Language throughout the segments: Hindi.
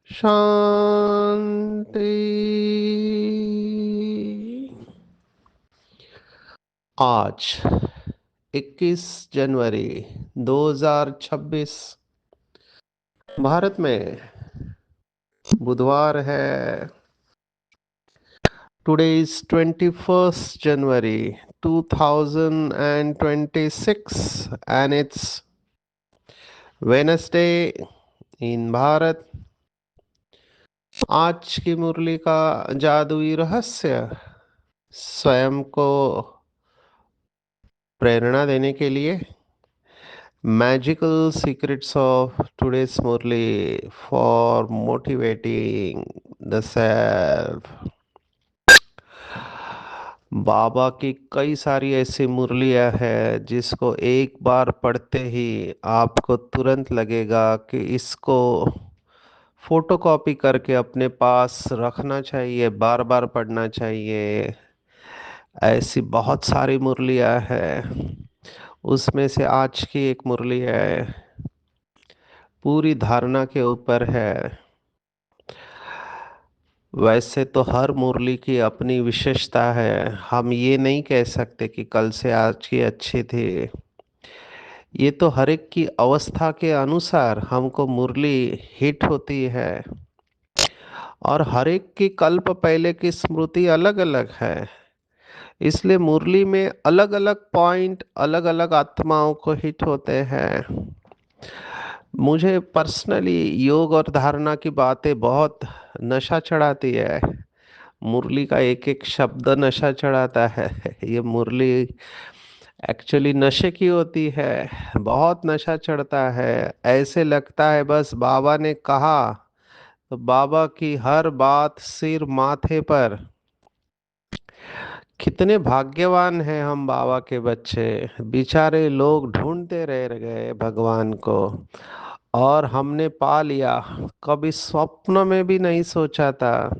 शांति। आज 21 जनवरी 2026 भारत में बुधवार है। Today is 21st January 2026 and it's Wednesday in Bharat. आज की मुरली का जादुई रहस्य स्वयं को प्रेरणा देने के लिए magical secrets of today's Murli for motivating the self. बाबा की कई सारी ऐसी मुरलियां हैं जिसको एक बार पढ़ते ही आपको तुरंत लगेगा कि इसको फोटोकॉपी करके अपने पास रखना चाहिए, बार बार पढ़ना चाहिए। ऐसी बहुत सारी मुरलियां हैं। उसमें से आज की एक मुरली है, पूरी धारणा के ऊपर है। वैसे तो हर मुरली की अपनी विशेषता है, हम ये नहीं कह सकते कि कल से आज की अच्छी थी। ये तो हर एक की अवस्था के अनुसार हमको मुरली हिट होती है, और हर एक की कल्प पहले की स्मृति अलग अलग है। इसलिए मुरली में अलग अलग पॉइंट अलग अलग आत्माओं को हिट होते हैं। मुझे पर्सनली योग और धारणा की बातें बहुत नशा चढ़ाती है। मुरली का एक एक शब्द नशा चढ़ाता है। ये मुरली एक्चुअली नशे की होती है, बहुत नशा चढ़ता है। ऐसे लगता है बस बाबा ने कहा तो बाबा की हर बात सिर माथे पर। कितने भाग्यवान हैं हम बाबा के बच्चे। बेचारे लोग ढूंढते रह गए भगवान को, और हमने पा लिया। कभी स्वप्न में भी नहीं सोचा था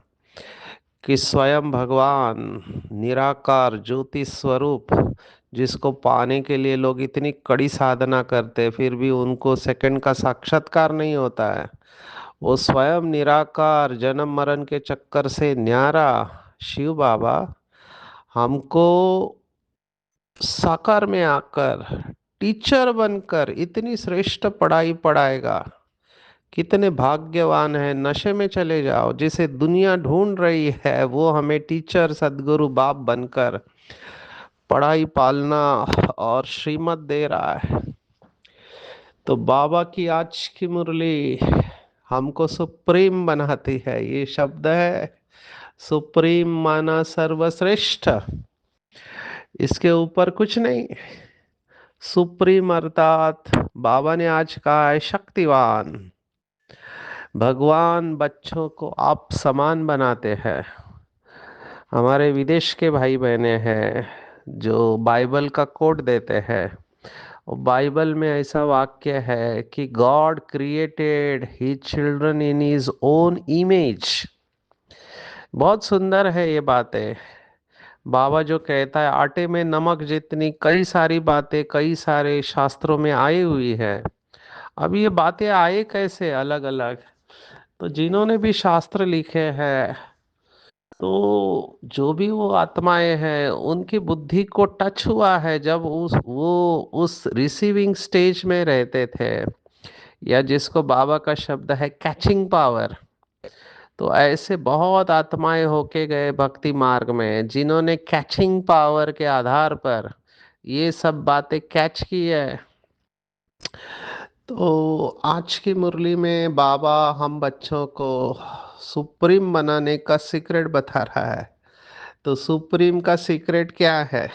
कि स्वयं भगवान निराकार ज्योति स्वरूप, जिसको पाने के लिए लोग इतनी कड़ी साधना करते फिर भी उनको सेकंड का साक्षात्कार नहीं होता है, वो स्वयं निराकार जन्म मरण के चक्कर से न्यारा शिव बाबा हमको साकार में आकर टीचर बनकर इतनी श्रेष्ठ पढ़ाई पढ़ाएगा। कितने भाग्यवान है। नशे में चले जाओ, जिसे दुनिया ढूंढ रही है वो हमें टीचर सदगुरु बाप बनकर पढ़ाई पालना और श्रीमत दे रहा है। तो बाबा की आज की मुरली हमको सुप्रीम बनाती है। ये शब्द है सुप्रीम, माना सर्वश्रेष्ठ, इसके ऊपर कुछ नहीं। सुप्रीम अर्थात बाबा ने आज कहा है शक्तिवान। भगवान बच्चों को आप समान बनाते हैं। हमारे विदेश के भाई बहने हैं जो बाइबल का कोट देते हैं। और बाइबल में ऐसा वाक्य है कि God created he children in his own image. बहुत सुंदर है ये बातें। बाबा जो कहता है आटे में नमक जितनी कई सारी बातें कई सारे शास्त्रों में आई हुई है। अब ये बातें आए कैसे अलग अलग, तो जिन्होंने भी शास्त्र लिखे हैं, तो जो भी वो आत्माएं हैं उनकी बुद्धि को टच हुआ है जब उस रिसीविंग स्टेज में रहते थे, या जिसको बाबा का शब्द है कैचिंग पावर। तो ऐसे बहुत आत्माएं होके गए भक्ति मार्ग में जिन्होंने कैचिंग पावर के आधार पर ये सब बातें कैच की है। तो आज की मुरली में बाबा हम बच्चों को सुप्रीम बनाने का सीक्रेट बता रहा है। तो सुप्रीम का सीक्रेट क्या है?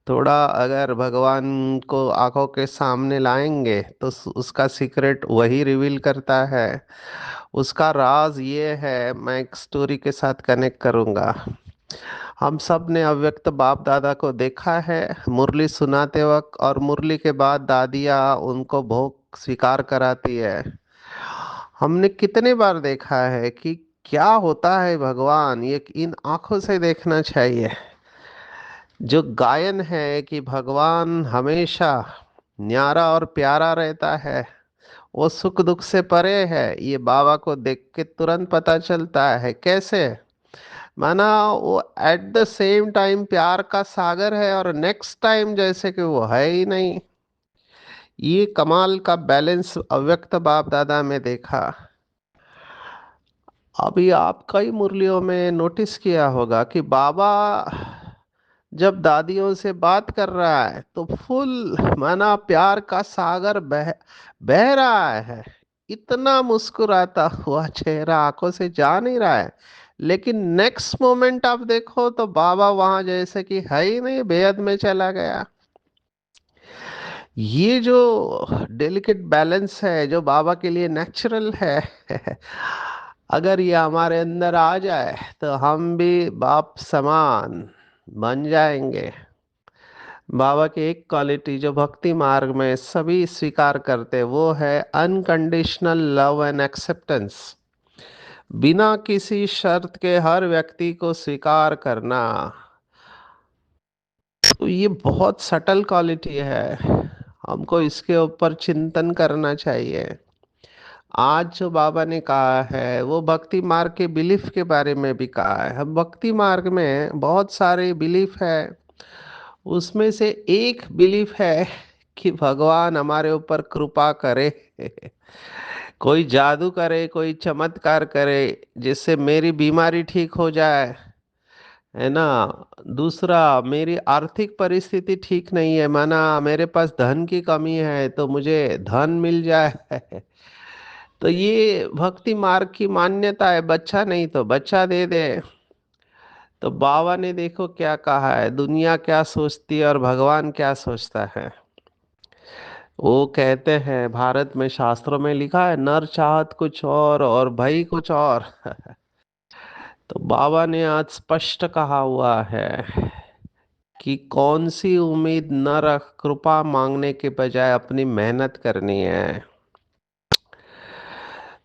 थोड़ा अगर भगवान को आंखों के सामने लाएंगे तो उसका सीक्रेट वही रिवील करता है। उसका राज ये है, मैं एक स्टोरी के साथ कनेक्ट करूंगा। हम सब ने अव्यक्त बाप दादा को देखा है मुरली सुनाते वक्त, और मुरली के बाद दादियाँ उनको भोग स्वीकार कराती है। हमने कितने बार देखा है कि क्या होता है भगवान, ये इन आंखों से देखना चाहिए। जो गायन है कि भगवान हमेशा न्यारा और प्यारा रहता है, वो सुख दुख से परे है, ये बाबा को देख के तुरंत पता चलता है। कैसे? माना वो एट द सेम टाइम प्यार का सागर है, और नेक्स्ट टाइम जैसे कि वो है ही नहीं। ये कमाल का बैलेंस अव्यक्त बाप दादा में देखा। अभी आप कई मुरलियों में नोटिस किया होगा कि बाबा जब दादियों से बात कर रहा है तो फुल माना प्यार का सागर बह बह रहा है। इतना मुस्कुराता हुआ चेहरा आंखों से जा नहीं रहा है। लेकिन नेक्स्ट मोमेंट आप देखो तो बाबा वहां जैसे कि है ही नहीं, बेहद में चला गया। ये जो डेलिकेट बैलेंस है जो बाबा के लिए नेचुरल है, अगर ये हमारे अंदर आ जाए तो हम भी बाप समान बन जाएंगे। बाबा की एक क्वालिटी जो भक्ति मार्ग में सभी स्वीकार करते, वो है अनकंडीशनल लव एंड एक्सेप्टेंस। बिना किसी शर्त के हर व्यक्ति को स्वीकार करना, तो ये बहुत सटल क्वालिटी है। हमको इसके ऊपर चिंतन करना चाहिए। आज जो बाबा ने कहा है वो भक्ति मार्ग के बिलीफ के बारे में भी कहा है। हम भक्ति मार्ग में बहुत सारे बिलीफ है, उसमें से एक बिलीफ है कि भगवान हमारे ऊपर कृपा करे, कोई जादू करे, कोई चमत्कार करे जिससे मेरी बीमारी ठीक हो जाए, है ना। दूसरा, मेरी आर्थिक परिस्थिति ठीक नहीं है, माना मेरे पास धन की कमी है तो मुझे धन मिल जाए। तो ये भक्ति मार्ग की मान्यता है, बच्चा नहीं तो बच्चा दे दे। तो बाबा ने देखो क्या कहा है, दुनिया क्या सोचती है और भगवान क्या सोचता है। वो कहते हैं, भारत में शास्त्रों में लिखा है, नर चाहत कुछ और भई कुछ और। तो बाबा ने आज स्पष्ट कहा हुआ है कि कौन सी उम्मीद न रख, कृपा मांगने के बजाय अपनी मेहनत करनी है।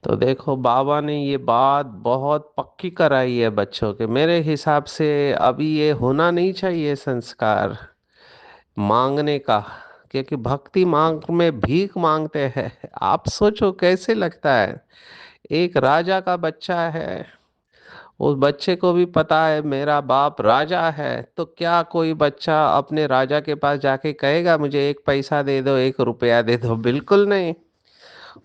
तो देखो बाबा ने ये बात बहुत पक्की कराई है बच्चों के। मेरे हिसाब से अभी ये होना नहीं चाहिए संस्कार मांगने का, क्योंकि भक्ति मांग में भीख मांगते हैं। आप सोचो कैसे लगता है। एक राजा का बच्चा है, उस बच्चे को भी पता है मेरा बाप राजा है, तो क्या कोई बच्चा अपने राजा के पास जाके कहेगा मुझे एक पैसा दे दो, एक रुपया दे दो? बिल्कुल नहीं।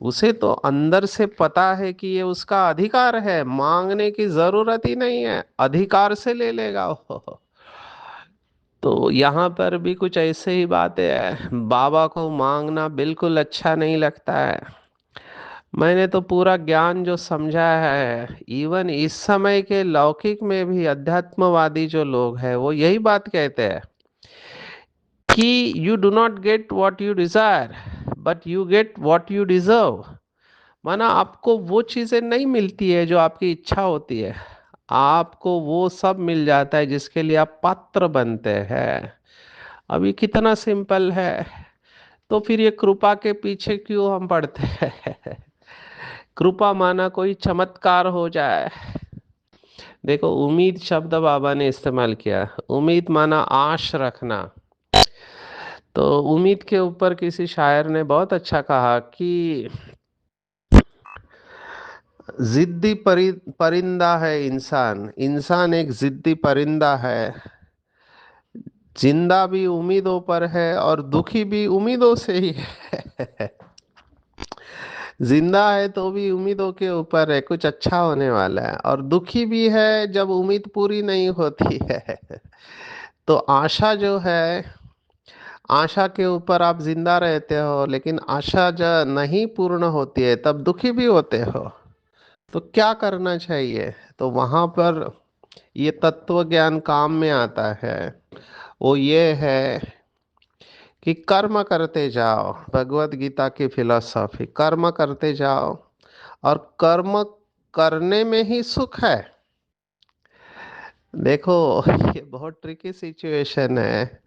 उसे तो अंदर से पता है कि ये उसका अधिकार है, मांगने की जरूरत ही नहीं है, अधिकार से ले लेगा वो। तो यहाँ पर भी कुछ ऐसे ही बातें हैं, बाबा को मांगना बिल्कुल अच्छा नहीं लगता है। मैंने तो पूरा ज्ञान जो समझा है, इवन इस समय के लौकिक में भी अध्यात्मवादी जो लोग हैं वो यही बात कहते हैं कि you do not get what you desire, but you get what you deserve. माना आपको वो चीजें नहीं मिलती है जो आपकी इच्छा होती है, आपको वो सब मिल जाता है जिसके लिए आप पात्र बनते हैं। अभी कितना सिंपल है। तो फिर ये कृपा के पीछे क्यों हम पड़ते हैं? कृपा माना कोई चमत्कार हो जाए। देखो उम्मीद शब्द बाबा ने इस्तेमाल किया। उम्मीद माना आश रखना। तो उम्मीद के ऊपर किसी शायर ने बहुत अच्छा कहा कि जिद्दी परिंदा है इंसान, इंसान एक जिद्दी परिंदा है। जिंदा भी उम्मीदों पर है और दुखी भी उम्मीदों से ही है। जिंदा है तो भी उम्मीदों के ऊपर है कुछ अच्छा होने वाला है, और दुखी भी है जब उम्मीद पूरी नहीं होती है। तो आशा जो है, आशा के ऊपर आप जिंदा रहते हो, लेकिन आशा जब नहीं पूर्ण होती है तब दुखी भी होते हो। तो क्या करना चाहिए? तो वहां पर ये तत्व ज्ञान काम में आता है। वो ये है कि कर्म करते जाओ, भगवत गीता की फिलॉसफी, कर्म करते जाओ। और कर्म करने में ही सुख है। देखो, ये बहुत ट्रिकी सिचुएशन है।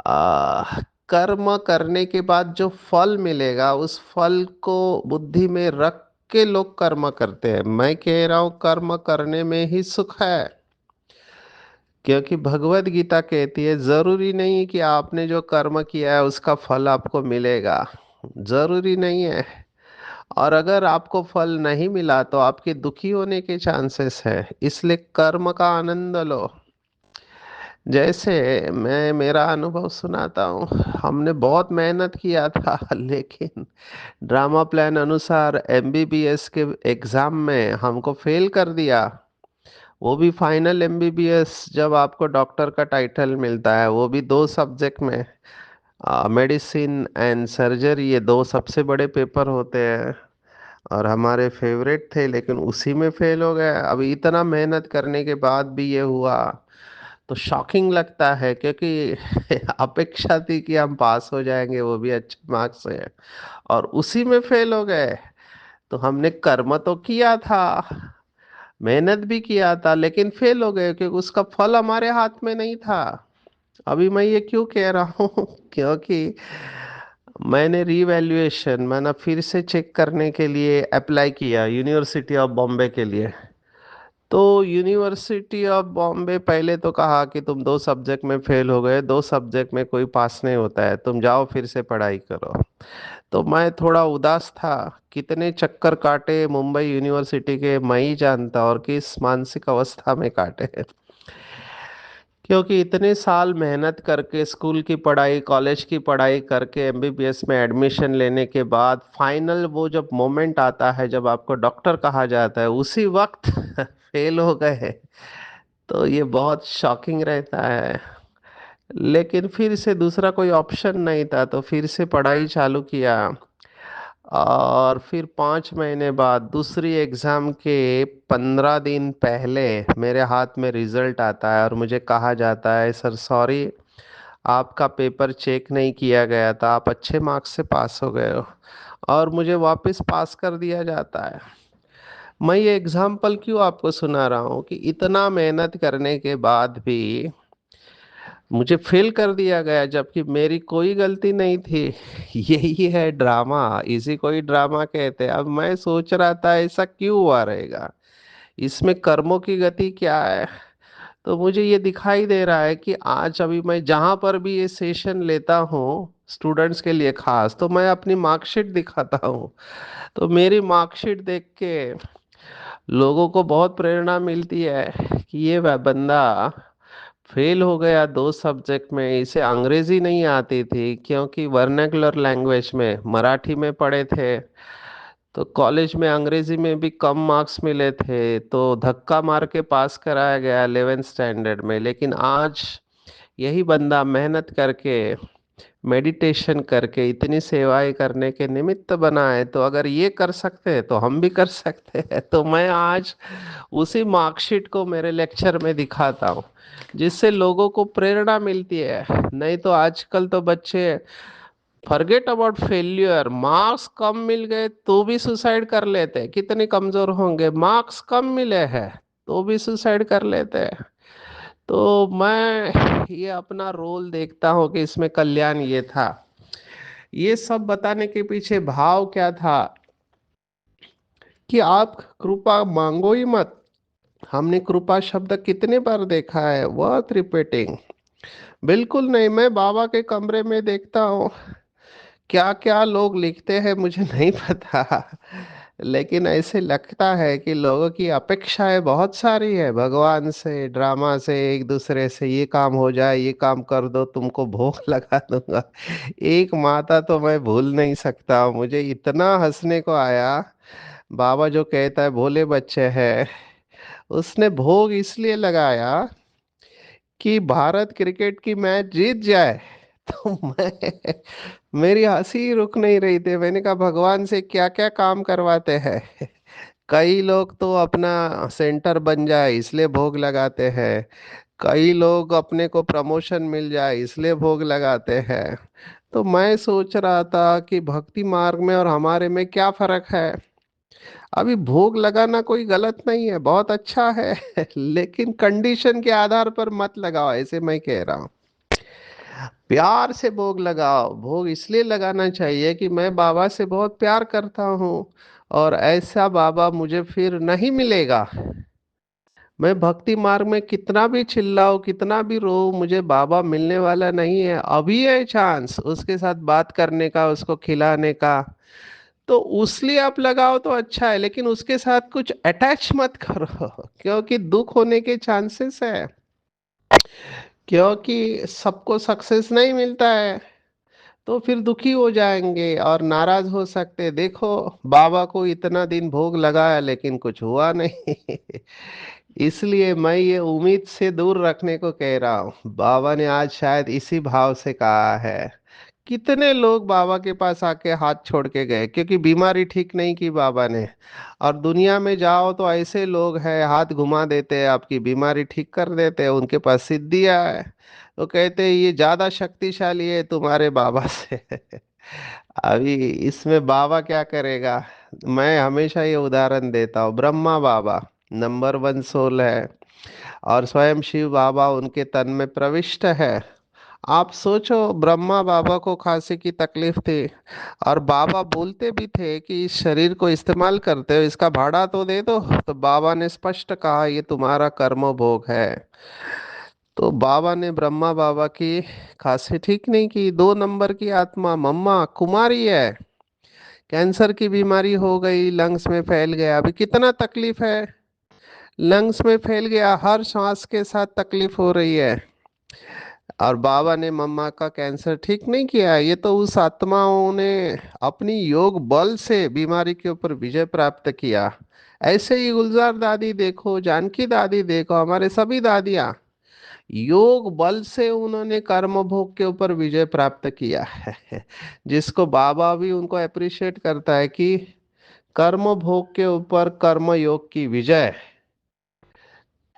आ, कर्म करने के बाद जो फल मिलेगा उस फल को बुद्धि में रख के लोग कर्म करते हैं। मैं कह रहा हूं कर्म करने में ही सुख है। क्योंकि भगवत गीता कहती है जरूरी नहीं कि आपने जो कर्म किया है उसका फल आपको मिलेगा। जरूरी नहीं है। और अगर आपको फल नहीं मिला तो आपके दुखी होने के चांसेस है। इसलिए कर्म का आनंद लो। जैसे मैं मेरा अनुभव सुनाता हूँ। हमने बहुत मेहनत किया था लेकिन ड्रामा प्लान अनुसार एमबीबीएस के एग्जाम में हमको फेल कर दिया। वो भी फाइनल एमबीबीएस, जब आपको डॉक्टर का टाइटल मिलता है, वो भी दो सब्जेक्ट में। मेडिसिन एंड सर्जरी, ये दो सबसे बड़े पेपर होते हैं। और हमारे फेवरेट थे लेकिन उसी में फेल हो गए। अब इतना मेहनत करने के बाद भी ये हुआ तो शॉकिंग लगता है, क्योंकि अपेक्षा थी कि हम पास हो जाएंगे, वो भी अच्छे मार्क्स से, और उसी में फेल हो गए। तो हमने कर्म तो किया था, मेहनत भी किया था, लेकिन फेल हो गए क्योंकि उसका फल हमारे हाथ में नहीं था। अभी मैं ये क्यों कह रहा हूँ क्योंकि मैंने रीवैल्यूएशन, मैंने फिर से चेक करने के लिए अप्लाई किया यूनिवर्सिटी ऑफ बॉम्बे के लिए। तो यूनिवर्सिटी ऑफ बॉम्बे पहले तो कहा कि तुम दो सब्जेक्ट में फेल हो गए, दो सब्जेक्ट में कोई पास नहीं होता है, तुम जाओ फिर से पढ़ाई करो। तो मैं थोड़ा उदास था। कितने चक्कर काटे मुंबई यूनिवर्सिटी के मैं ही जानता, और किस मानसिक अवस्था में काटे। क्योंकि इतने साल मेहनत करके स्कूल की पढ़ाई, कॉलेज की पढ़ाई करके एमबीबीएस में एडमिशन लेने के बाद फाइनल वो जब मोमेंट आता है जब आपको डॉक्टर कहा जाता है, उसी वक्त फेल हो गए। तो ये बहुत शॉकिंग रहता है। लेकिन फिर से दूसरा कोई ऑप्शन नहीं था, तो फिर से पढ़ाई चालू किया। और फिर 5 महीने बाद दूसरी एग्जाम के 15 दिन पहले मेरे हाथ में रिजल्ट आता है और मुझे कहा जाता है, सर सॉरी, आपका पेपर चेक नहीं किया गया था, आप अच्छे मार्क्स से पास हो गए हो। और मुझे वापस पास कर दिया जाता है। मैं ये एग्जाम्पल क्यों आपको सुना रहा हूँ कि इतना मेहनत करने के बाद भी मुझे फेल कर दिया गया, जबकि मेरी कोई गलती नहीं थी। यही है ड्रामा, इसी को ही ड्रामा कहते हैं। अब मैं सोच रहा था ऐसा क्यों हुआ रहेगा, इसमें कर्मों की गति क्या है। तो मुझे ये दिखाई दे रहा है कि आज अभी मैं जहां पर भी ये सेशन लेता हूँ स्टूडेंट्स के लिए खास, तो मैं अपनी मार्कशीट दिखाता हूँ। तो मेरी मार्कशीट देख के लोगों को बहुत प्रेरणा मिलती है कि ये वह बंदा फेल हो गया दो सब्जेक्ट में, इसे अंग्रेजी नहीं आती थी क्योंकि वर्नाकुलर लैंग्वेज में मराठी में पढ़े थे। तो कॉलेज में अंग्रेजी में भी कम मार्क्स मिले थे, तो धक्का मार के पास कराया गया 11th स्टैंडर्ड में। लेकिन आज यही बंदा मेहनत करके, मेडिटेशन करके इतनी सेवाएं करने के निमित्त बना है। तो अगर ये कर सकते हैं तो हम भी कर सकते हैं। तो मैं आज उसी मार्कशीट को मेरे लेक्चर में दिखाता हूँ, जिससे लोगों को प्रेरणा मिलती है। नहीं तो आजकल तो बच्चे फॉरगेट अबाउट फेल्यूर, मार्क्स कम मिल गए तो भी सुसाइड कर लेते हैं। कितने कमजोर होंगे, मार्क्स कम मिले हैं तो भी सुसाइड कर लेते हैं। तो मैं ये अपना रोल देखता हूँ कि इसमें कल्याण ये था। ये सब बताने के पीछे भाव क्या था कि आप कृपा मांगो ही मत। हमने कृपा शब्द कितने बार देखा है, वर्थ रिपीटिंग। बिल्कुल नहीं। मैं बाबा के कमरे में देखता हूँ क्या क्या लोग लिखते हैं मुझे नहीं पता, लेकिन ऐसे लगता है कि लोगों की अपेक्षाएं बहुत सारी है भगवान से, ड्रामा से, एक दूसरे से, ये काम हो जाए, ये काम कर दो, तुमको भोग लगा दूंगा। एक माता तो मैं भूल नहीं सकता, मुझे इतना हंसने को आया। बाबा जो कहता है भोले बच्चे हैं, उसने भोग इसलिए लगाया कि भारत क्रिकेट की मैच जीत जाए। तो मैं, मेरी हंसी ही रुक नहीं रही थी। मैंने कहा भगवान से क्या क्या काम करवाते हैं। कई लोग तो अपना सेंटर बन जाए इसलिए भोग लगाते हैं, कई लोग अपने को प्रमोशन मिल जाए इसलिए भोग लगाते हैं। तो मैं सोच रहा था कि भक्ति मार्ग में और हमारे में क्या फर्क है। अभी भोग लगाना कोई गलत नहीं है, बहुत अच्छा है लेकिन कंडीशन के आधार पर मत लगाओ, ऐसे मैं कह रहा हूँ। प्यार से भोग लगाओ। भोग इसलिए लगाना चाहिए कि मैं बाबा से बहुत प्यार करता हूँ, और ऐसा बाबा मुझे फिर नहीं मिलेगा। मैं भक्ति मार्ग में कितना भी चिल्लाऊं, कितना भी रो, मुझे बाबा मिलने वाला नहीं है। अभी है चांस उसके साथ बात करने का, उसको खिलाने का। तो उसलिए आप लगाओ तो अच्छा है, लेकिन उसके साथ कुछ अटैच मत करो क्योंकि दुख होने के चांसेस है। क्योंकि सबको सक्सेस नहीं मिलता है, तो फिर दुखी हो जाएंगे और नाराज हो सकते हैं। देखो, बाबा को इतना दिन भोग लगाया लेकिन कुछ हुआ नहीं इसलिए मैं ये उम्मीद से दूर रखने को कह रहा हूँ। बाबा ने आज शायद इसी भाव से कहा है। कितने लोग बाबा के पास आके हाथ छोड़ के गए क्योंकि बीमारी ठीक नहीं की बाबा ने। और दुनिया में जाओ तो ऐसे लोग हैं, हाथ घुमा देते हैं, आपकी बीमारी ठीक कर देते हैं, उनके पास सिद्धियां है। तो कहते हैं ये ज्यादा शक्तिशाली है तुम्हारे बाबा से अभी इसमें बाबा क्या करेगा। मैं हमेशा ये उदाहरण देता हूँ, ब्रह्मा बाबा नंबर वन सोल है, और स्वयं शिव बाबा उनके तन में प्रविष्ट है। आप सोचो, ब्रह्मा बाबा को खांसी की तकलीफ थी, और बाबा बोलते भी थे कि इस शरीर को इस्तेमाल करते हो, इसका भाड़ा तो दे दो। तो बाबा ने स्पष्ट कहा ये तुम्हारा कर्म भोग है। तो बाबा ने ब्रह्मा बाबा की खांसी ठीक नहीं की। दो नंबर की आत्मा मम्मा कुमारी है, कैंसर की बीमारी हो गई, लंग्स में फैल गया, अभी कितना तकलीफ है। लंग्स में फैल गया, हर सांस के साथ तकलीफ हो रही है, और बाबा ने मम्मा का कैंसर ठीक नहीं किया। ये तो उस आत्माओं ने अपनी योग बल से बीमारी के ऊपर विजय प्राप्त किया। ऐसे ही गुलजार दादी देखो, जानकी दादी देखो, हमारे सभी दादियाँ योग बल से उन्होंने कर्म भोग के ऊपर विजय प्राप्त किया है जिसको बाबा भी उनको अप्रिशिएट करता है कि कर्म भोग के ऊपर कर्म योग की विजय।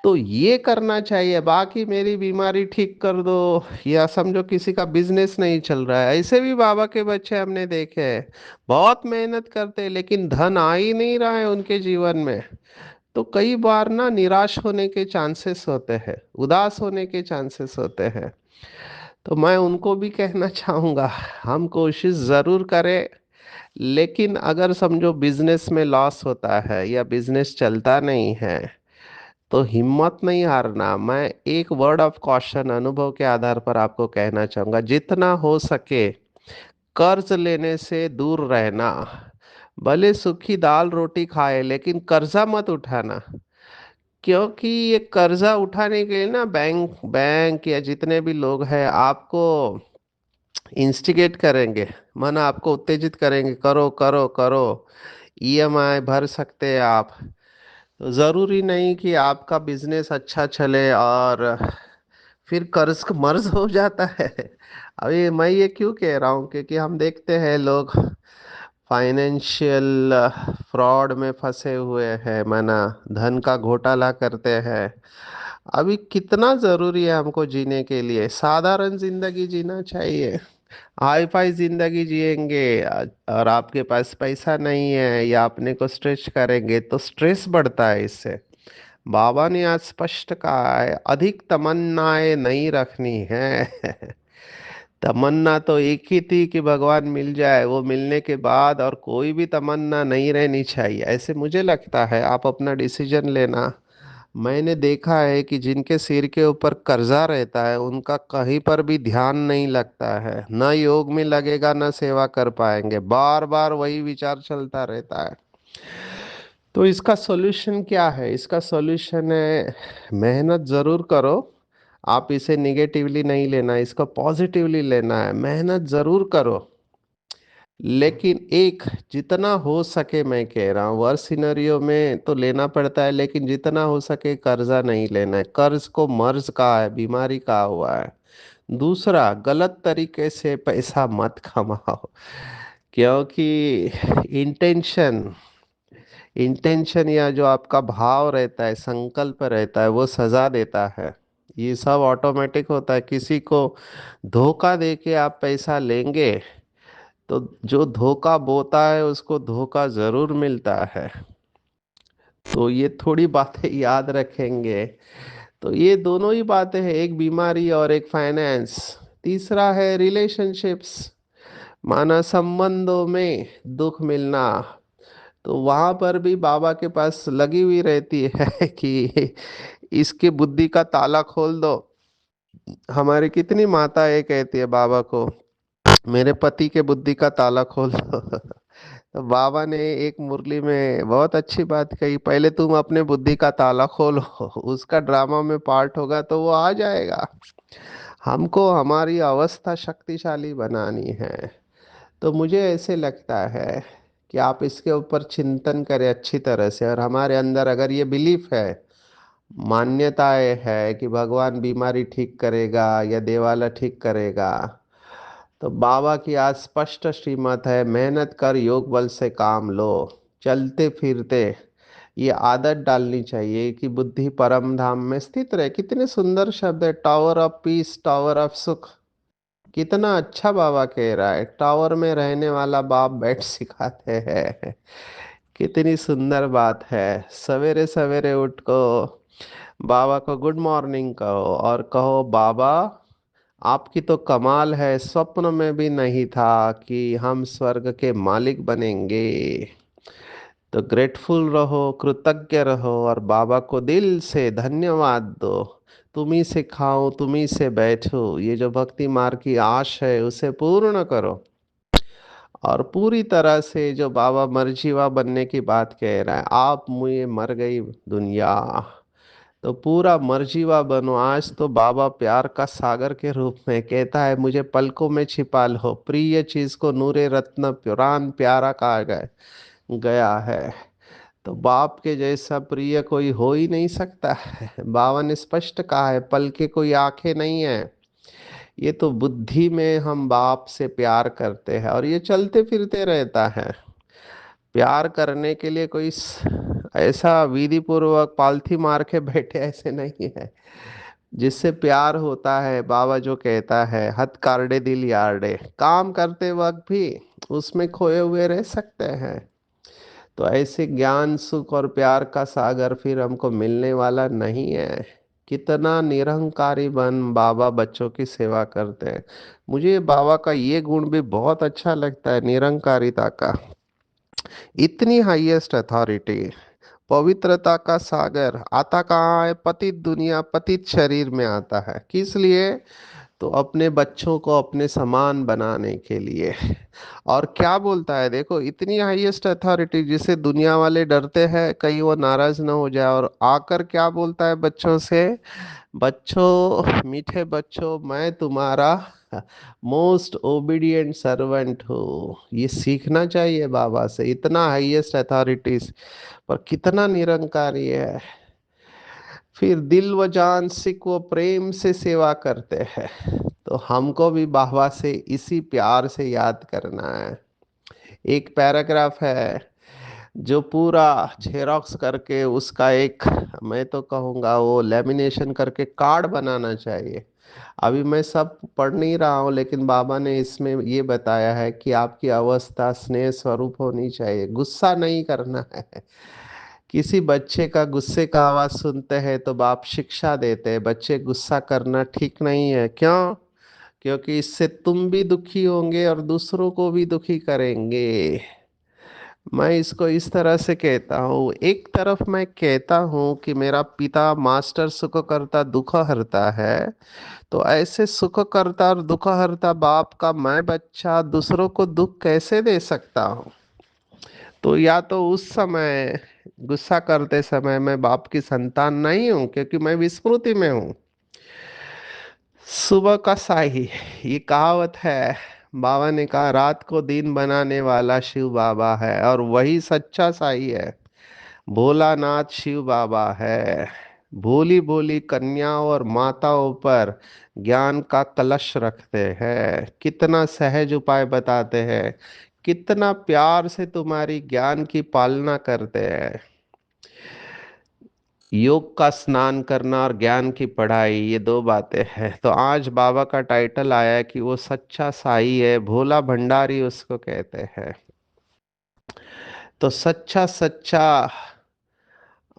तो ये करना चाहिए। बाकी मेरी बीमारी ठीक कर दो, या समझो किसी का बिजनेस नहीं चल रहा है, ऐसे भी बाबा के बच्चे हमने देखे हैं, बहुत मेहनत करते हैं लेकिन धन आ ही नहीं रहा है उनके जीवन में। तो कई बार ना निराश होने के चांसेस होते हैं, उदास होने के चांसेस होते हैं। तो मैं उनको भी कहना चाहूँगा, हम कोशिश ज़रूर करें, लेकिन अगर समझो बिजनेस में लॉस होता है या बिजनेस चलता नहीं है, तो हिम्मत नहीं हारना। मैं एक वर्ड ऑफ कॉशन अनुभव के आधार पर आपको कहना चाहूंगा, जितना हो सके कर्ज लेने से दूर रहना। भले सूखी दाल रोटी खाए लेकिन कर्जा मत उठाना। क्योंकि ये कर्जा उठाने के लिए ना बैंक बैंक या जितने भी लोग हैं आपको इंस्टिगेट करेंगे, माना आपको उत्तेजित करेंगे, करो करो करो, ईएमआई भर सकते हैं आप। तो जरूरी नहीं कि आपका बिजनेस अच्छा चले और फिर कर्ज मर्ज हो जाता है। अभी मैं ये क्यों कह रहा हूँ, क्योंकि हम देखते हैं लोग फाइनेंशियल फ्रॉड में फंसे हुए हैं, माना धन का घोटाला करते हैं। अभी कितना जरूरी है हमको जीने के लिए साधारण जिंदगी जीना चाहिए। हाई फाई जिंदगी जिएंगे और आपके पास पैसा नहीं है या अपने को स्ट्रेच करेंगे तो स्ट्रेस बढ़ता है इससे। बाबा ने आज स्पष्ट कहा है, अधिक तमन्नाएं नहीं रखनी है तमन्ना तो एक ही थी कि भगवान मिल जाए, वो मिलने के बाद और कोई भी तमन्ना नहीं रहनी चाहिए, ऐसे मुझे लगता है। आप अपना डिसीजन लेना। मैंने देखा है कि जिनके सिर के ऊपर कर्जा रहता है उनका कहीं पर भी ध्यान नहीं लगता है, ना योग में लगेगा ना सेवा कर पाएंगे, बार बार वही विचार चलता रहता है। तो इसका सॉल्यूशन क्या है? इसका सॉल्यूशन है, मेहनत जरूर करो। आप इसे निगेटिवली नहीं लेना, इसको पॉजिटिवली लेना है। मेहनत जरूर करो, लेकिन एक जितना हो सके, मैं कह रहा हूँ वर्st सिनेरियो में तो लेना पड़ता है, लेकिन जितना हो सके कर्जा नहीं लेना है। कर्ज को मर्ज कहा है, बीमारी कहा हुआ है। दूसरा, गलत तरीके से पैसा मत कमाओ, क्योंकि इंटेंशन इंटेंशन या जो आपका भाव रहता है, संकल्प रहता है, वो सजा देता है। ये सब ऑटोमेटिक होता है। किसी को धोखा दे के आप पैसा लेंगे तो जो धोखा बोता है उसको धोखा जरूर मिलता है। तो ये थोड़ी बातें याद रखेंगे। तो ये दोनों ही बातें हैं, एक बीमारी और एक फाइनेंस। तीसरा है रिलेशनशिप्स, माना संबंधों में दुख मिलना। तो वहां पर भी बाबा के पास लगी हुई रहती है कि इसके बुद्धि का ताला खोल दो। हमारी कितनी माता ये कहती है बाबा को, मेरे पति के बुद्धि का ताला खोल दो। तो बाबा ने एक मुरली में बहुत अच्छी बात कही, पहले तुम अपने बुद्धि का ताला खोलो, उसका ड्रामा में पार्ट होगा तो वो आ जाएगा। हमको हमारी अवस्था शक्तिशाली बनानी है। तो मुझे ऐसे लगता है कि आप इसके ऊपर चिंतन करें अच्छी तरह से, और हमारे अंदर अगर ये बिलीफ है, मान्यताएं है कि भगवान बीमारी ठीक करेगा या देवाला ठीक करेगा, तो बाबा की आज स्पष्ट श्रीमत है, मेहनत कर योग बल से काम लो। चलते फिरते ये आदत डालनी चाहिए कि बुद्धि परम धाम में स्थित रहे। कितने सुंदर शब्द है, tower of peace, tower of सुख। कितना अच्छा बाबा कह रहा है, टावर में रहने वाला बाप बैठ सिखाते हैं। कितनी सुंदर बात है। सवेरे सवेरे उठ को बाबा को गुड मॉर्निंग कहो और कहो, बाबा आपकी तो कमाल है, स्वप्न में भी नहीं था कि हम स्वर्ग के मालिक बनेंगे। तो ग्रेटफुल रहो, कृतज्ञ रहो और बाबा को दिल से धन्यवाद दो। तुम्ही से खाओ, तुम्ही से बैठो, ये जो भक्ति मार्ग की आश है उसे पूर्ण करो। और पूरी तरह से जो बाबा मर्जीवा बनने की बात कह रहा है, आप मुझे मर गई दुनिया, तो पूरा मर्जीवा बनो। आज तो बाबा प्यार का सागर के रूप में कहता है, मुझे पलकों में छिपा लो, प्रिय चीज को नूरे रत्न पुरान प्यारा कहा गया है। तो बाप के जैसा प्रिय कोई हो ही नहीं सकता है। बाबा ने स्पष्ट कहा है, पल के कोई आंखें नहीं है। ये तो बुद्धि में हम बाप से प्यार करते हैं और ये चलते फिरते रहता है। प्यार करने के लिए कोई ऐसा विधि पूर्वक पालथी मार के बैठे ऐसे नहीं है। जिससे प्यार होता है, बाबा जो कहता है, हथ कार्डे दिल यार्डे, काम करते वक्त भी उसमें खोए हुए रह सकते हैं। तो ऐसे ज्ञान सुख और प्यार का सागर फिर हमको मिलने वाला नहीं है। कितना निरहंकारी बन बाबा बच्चों की सेवा करते हैं। मुझे बाबा का ये गुण भी बहुत अच्छा लगता है, निरहंकारिता का। इतनी हाईएस्ट अथॉरिटी, पवित्रता का सागर आता कहाँ है? पतित दुनिया, पतित शरीर में आता है। किस लिए? तो अपने बच्चों को अपने समान बनाने के लिए। और क्या बोलता है देखो, इतनी हाईएस्ट अथॉरिटी जिसे दुनिया वाले डरते हैं कहीं वो नाराज ना हो जाए, और आकर क्या बोलता है बच्चों से, बच्चों, मीठे बच्चों, मैं तुम्हारा मोस्ट ओबीडिएंट सर्वेंट हूँ। ये सीखना चाहिए बाबा से। इतना हाईएस्ट अथॉरिटीज पर कितना निरंकारी है। फिर दिल व जान सिक व प्रेम से सेवा करते हैं। तो हमको भी बाबा से इसी प्यार से याद करना है। एक पैराग्राफ है जो पूरा झेरॉक्स करके उसका एक, मैं तो कहूँगा वो लेमिनेशन करके कार्ड बनाना चाहिए। अभी मैं सब पढ़ नहीं रहा हूँ, लेकिन बाबा ने इसमें ये बताया है कि आपकी अवस्था स्नेह स्वरूप होनी चाहिए, गुस्सा नहीं करना है। किसी बच्चे का गुस्से का आवाज सुनते हैं तो बाप शिक्षा देते हैं, बच्चे गुस्सा करना ठीक नहीं है। क्यों? क्योंकि इससे तुम भी दुखी होंगे और दूसरों को भी दुखी करेंगे। मैं इसको इस तरह से कहता हूँ, एक तरफ मैं कहता हूँ कि मेरा पिता मास्टर सुख करता दुख हरता है, तो ऐसे सुख करता और दुख हरता बाप का मैं बच्चा दूसरों को दुख कैसे दे सकता हूँ? तो या तो उस समय गुस्सा करते समय मैं बाप की संतान नहीं हूँ, क्योंकि मैं विस्मृति में हूँ। सुबह का साही, ये कहावत है। बाबा ने कहा, रात को दिन बनाने वाला शिव बाबा है, और वही सच्चा साई है। भोलानाथ शिव बाबा है। भोली भोली कन्याओं और माताओं पर ज्ञान का कलश रखते हैं, कितना सहज उपाय बताते हैं, कितना प्यार से तुम्हारी ज्ञान की पालना करते हैं। योग का स्नान करना और ज्ञान की पढ़ाई, ये दो बातें हैं। तो आज बाबा का टाइटल आया है कि वो सच्चा साई है, भोला भंडारी उसको कहते हैं। तो सच्चा सच्चा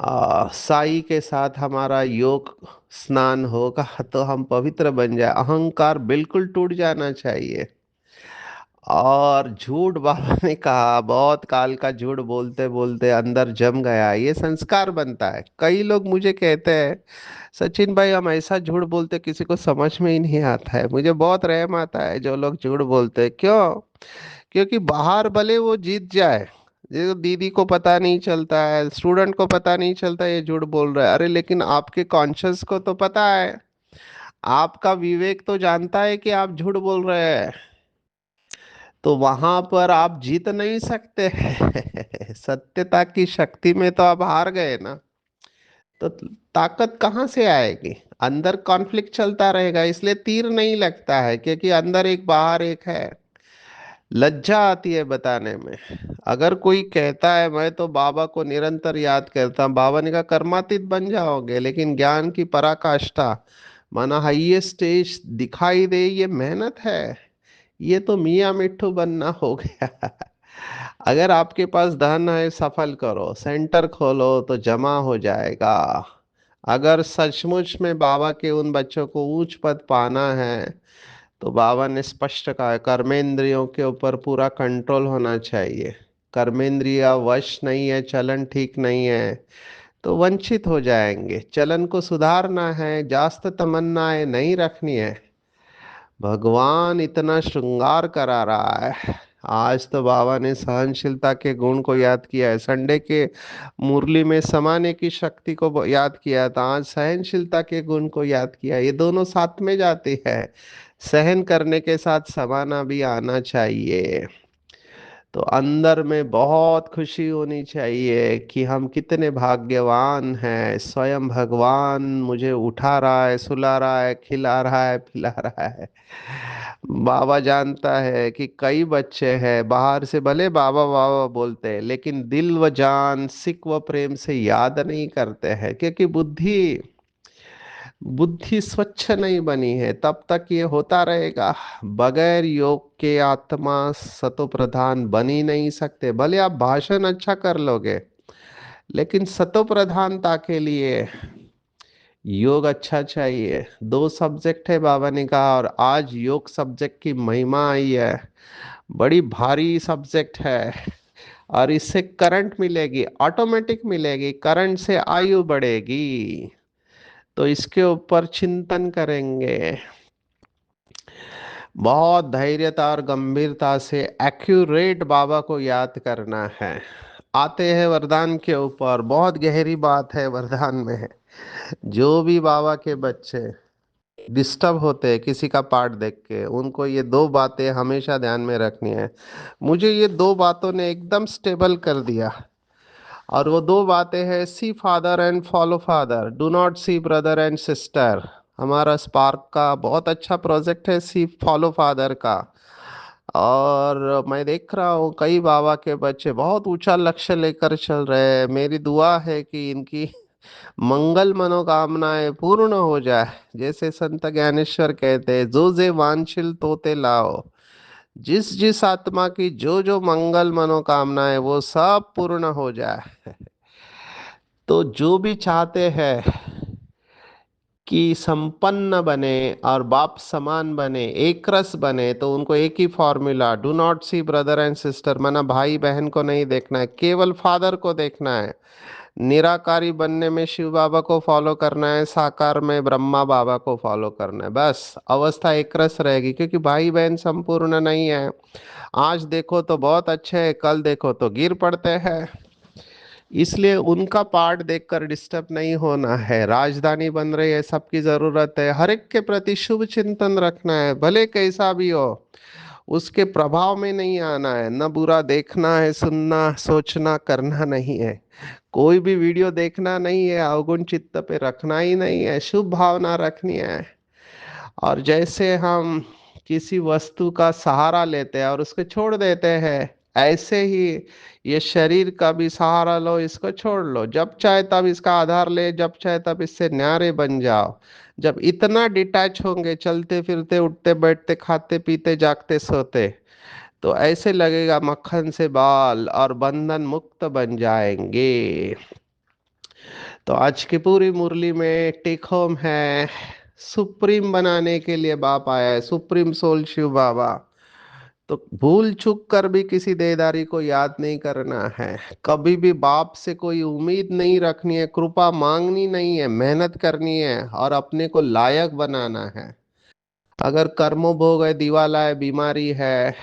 साई के साथ हमारा योग स्नान होगा तो हम पवित्र बन जाए, अहंकार बिल्कुल टूट जाना चाहिए। और झूठ बाबा ने कहा, बहुत काल का झूठ बोलते बोलते अंदर जम गया, ये संस्कार बनता है। कई लोग मुझे कहते हैं, सचिन भाई हम ऐसा झूठ बोलते किसी को समझ में ही नहीं आता है। मुझे बहुत रहम आता है जो लोग झूठ बोलते हैं। क्यों? क्योंकि बाहर भले वो जीत जाए, ये दीदी को पता नहीं चलता है, स्टूडेंट को पता नहीं चलता ये झूठ बोल रहा है, अरे लेकिन आपके कॉन्शियस को तो पता है, आपका विवेक तो जानता है कि आप झूठ बोल रहे हैं। तो वहां पर आप जीत नहीं सकते हैं। सत्यता की शक्ति में तो आप हार गए ना। तो ताकत कहाँ से आएगी? अंदर कॉन्फ्लिक्ट चलता रहेगा, इसलिए तीर नहीं लगता है, क्योंकि अंदर एक बाहर एक है। लज्जा आती है बताने में। अगर कोई कहता है मैं तो बाबा को निरंतर याद करता हूँ, बाबा ने कहा कर्मातीत बन जाओगे, लेकिन ज्ञान की पराकाष्ठा माना हाईएस्ट स्टेज दिखाई दे, ये मेहनत है। ये तो मियाँ मिट्ठू बनना हो गया। अगर आपके पास धन है, सफल करो, सेंटर खोलो तो जमा हो जाएगा। अगर सचमुच में बाबा के उन बच्चों को उच्च पद पाना है, तो बाबा ने स्पष्ट कहा है, कर्मेंद्रियों के ऊपर पूरा कंट्रोल होना चाहिए। कर्मेंद्रिय वश नहीं है, चलन ठीक नहीं है, तो वंचित हो जाएंगे। चलन को सुधारना है, जास्त तमन्नाएं नहीं रखनी है। भगवान इतना श्रृंगार करा रहा है। आज तो बाबा ने सहनशीलता के गुण को याद किया है, संडे के मुरली में समाने की शक्ति को याद किया था, आज सहनशीलता के गुण को याद किया। ये दोनों साथ में जाते हैं। सहन करने के साथ समाना भी आना चाहिए। तो अंदर में बहुत खुशी होनी चाहिए कि हम कितने भाग्यवान हैं, स्वयं भगवान मुझे उठा रहा है, सुला रहा है, खिला रहा है, पिला रहा है। बाबा जानता है कि कई बच्चे हैं बाहर से भले बाबा बाबा बोलते हैं, लेकिन दिल व जान सिक व प्रेम से याद नहीं करते हैं, क्योंकि बुद्धि बुद्धि स्वच्छ नहीं बनी है। तब तक ये होता रहेगा। बगैर योग के आत्मा सतो प्रधान बन ही नहीं सकते। भले आप भाषण अच्छा कर लोगे, लेकिन सतो प्रधानता के लिए योग अच्छा चाहिए। दो सब्जेक्ट है बाबा ने कहा, और आज योग सब्जेक्ट की महिमा आई है। बड़ी भारी सब्जेक्ट है, और इससे करंट मिलेगी, ऑटोमेटिक मिलेगी, करंट से आयु बढ़ेगी। तो इसके ऊपर चिंतन करेंगे। बहुत धैर्यता और गंभीरता से एक्यूरेट बाबा को याद करना है। आते हैं वरदान के ऊपर। बहुत गहरी बात है वरदान में। जो भी बाबा के बच्चे डिस्टर्ब होते हैं किसी का पाठ देख के, उनको ये दो बातें हमेशा ध्यान में रखनी है। मुझे ये दो बातों ने एकदम स्टेबल कर दिया। और वो दो बातें हैं, see father and follow father, do not see brother and sister. हमारा स्पार्क का बहुत अच्छा प्रोजेक्ट है सी फॉलो फादर का। और मैं देख रहा हूँ कई बाबा के बच्चे बहुत ऊंचा लक्ष्य लेकर चल रहे हैं। मेरी दुआ है कि इनकी मंगल मनोकामनाएं पूर्ण हो जाए। जैसे संत ज्ञानेश्वर कहते हैं, जो जे वांछिल तोते लाओ। जिस जिस आत्मा की जो जो मंगल मनोकामनाएं, वो सब पूर्ण हो जाए। तो जो भी चाहते हैं कि संपन्न बने और बाप समान बने, एक रस बने, तो उनको एक ही formula, do not see brother and sister, माना भाई बहन को नहीं देखना है, केवल फादर को देखना है। निराकारी बनने में शिव बाबा को फॉलो करना है, साकार में ब्रह्मा बाबा को फॉलो करना है, बस अवस्था एक रस रहेगी। क्योंकि भाई बहन संपूर्ण नहीं है। आज देखो तो बहुत अच्छे हैं, कल देखो तो गिर पड़ते हैं। इसलिए उनका पार्ट देखकर डिस्टर्ब नहीं होना है। राजधानी बन रही है, सबकी जरूरत है, हर एक के प्रति शुभ चिंतन रखना है, भले कैसा भी हो। उसके प्रभाव में नहीं आना है, न बुरा देखना है, सुनना सोचना करना नहीं है। कोई भी वीडियो देखना नहीं है, अवगुण चित्त पे रखना ही नहीं है, शुभ भावना रखनी है। और जैसे हम किसी वस्तु का सहारा लेते हैं और उसको छोड़ देते हैं, ऐसे ही ये शरीर का भी सहारा लो, इसको छोड़ लो। जब चाहे तब इसका आधार ले, जब चाहे तब इससे न्यारे बन जाओ। जब इतना डिटैच होंगे, चलते फिरते उठते बैठते खाते पीते जागते सोते, तो ऐसे लगेगा मक्खन से बाल, और बंधन मुक्त बन जाएंगे। तो आज की पूरी मुरली में टेक होम है, सुप्रीम बनाने के लिए बाप आया है, सुप्रीम सोल शिव बाबा। तो भूल चूक कर भी किसी देदारी को याद नहीं करना है। कभी भी बाप से कोई उम्मीद नहीं रखनी है, कृपा मांगनी नहीं है, मेहनत करनी है और अपने को लायक बनाना है। अगर कर्मों भोग है, दिवाला है, बीमारी है,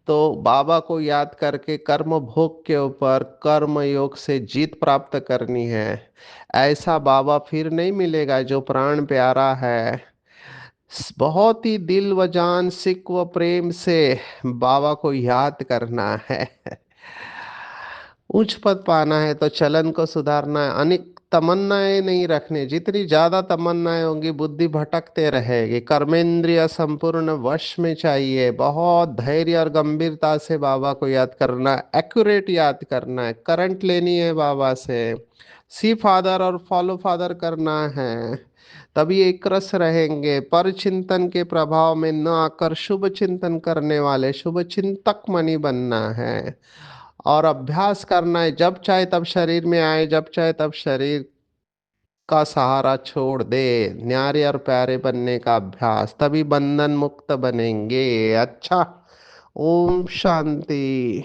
तो बाबा को याद करके कर्म भोग के ऊपर कर्म योग से जीत प्राप्त करनी है। ऐसा बाबा फिर नहीं मिलेगा जो प्राण प्यारा है। बहुत ही दिल व जान सिक व प्रेम से बाबा को याद करना है। उच्च पद पाना है तो चलन को सुधारना है, अनेक तमन्नाएं नहीं रखने। जितनी ज्यादा तमन्नाएं होंगी बुद्धि भटकते रहेगी। कर्मेंद्रिय संपूर्ण वश में चाहिए। बहुत धैर्य और गंभीरता से बाबा को याद करना, एक्यूरेट याद करना है, करंट लेनी है बाबा से। सी फादर और फॉलो फादर करना है, तभी एक रस रहेंगे। पर चिंतन के प्रभाव में न आकर शुभ चिंतन करने वाले शुभ चिंतक मणि बनना है। और अभ्यास करना है, जब चाहे तब शरीर में आए, जब चाहे तब शरीर का सहारा छोड़ दे। न्यारे और प्यारे बनने का अभ्यास, तभी बंधन मुक्त बनेंगे। अच्छा, ओम शांति।